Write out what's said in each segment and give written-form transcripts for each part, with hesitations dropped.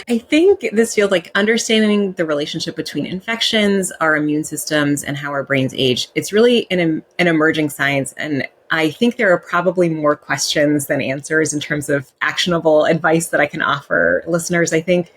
I think this field, like understanding the relationship between infections, our immune systems, and how our brains age, it's really an emerging science. And I think there are probably more questions than answers in terms of actionable advice that I can offer listeners. I think,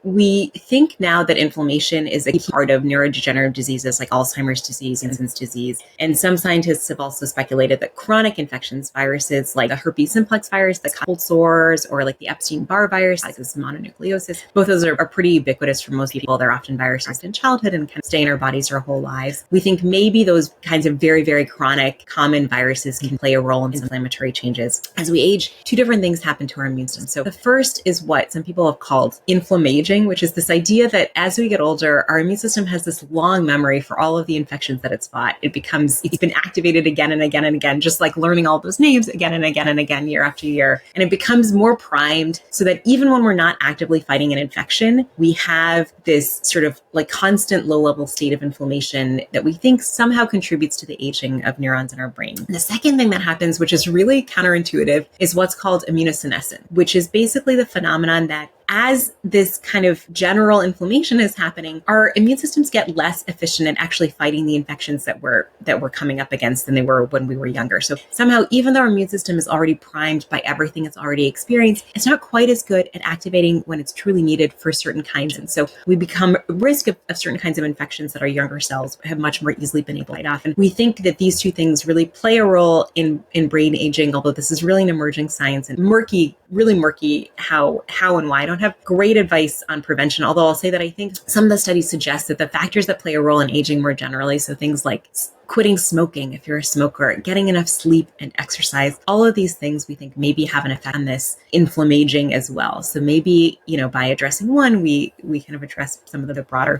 we think now that inflammation is a key part of neurodegenerative diseases like Alzheimer's disease and Parkinson's disease. And some scientists have also speculated that chronic infections, viruses like the herpes simplex virus that cause cold sores, or like the Epstein-Barr virus, like this mononucleosis, both of those are pretty ubiquitous for most people. They're often viruses in childhood and kind of stay in our bodies our whole lives. We think maybe those kinds of very, very chronic, common viruses can play a role in inflammatory changes. As we age, two different things happen to our immune system. So the first is what some people have called Inflamm-Aging, which is this idea that as we get older, our immune system has this long memory for all of the infections that it's fought. It's been activated again and again and again, just like learning all those names again and again and again, year after year. And it becomes more primed so that even when we're not actively fighting an infection, we have this sort of like constant low-level state of inflammation that we think somehow contributes to the aging of neurons in our brain. The second thing that happens, which is really counterintuitive, is what's called immunosenescence, which is basically the phenomenon that as this kind of general inflammation is happening, our immune systems get less efficient at actually fighting the infections that we're coming up against than they were when we were younger. So somehow, even though our immune system is already primed by everything it's already experienced, it's not quite as good at activating when it's truly needed for certain kinds. And so we become at risk of certain kinds of infections that our younger cells have much more easily been able to fight off. And we think that these two things really play a role in brain aging, although this is really an emerging science and really murky how and why. I don't have great advice on prevention, although I'll say that I think some of the studies suggest that the factors that play a role in aging more generally, so things like quitting smoking if you're a smoker, getting enough sleep and exercise, all of these things we think maybe have an effect on this inflammaging as well. So maybe, by addressing one, we kind of address some of the broader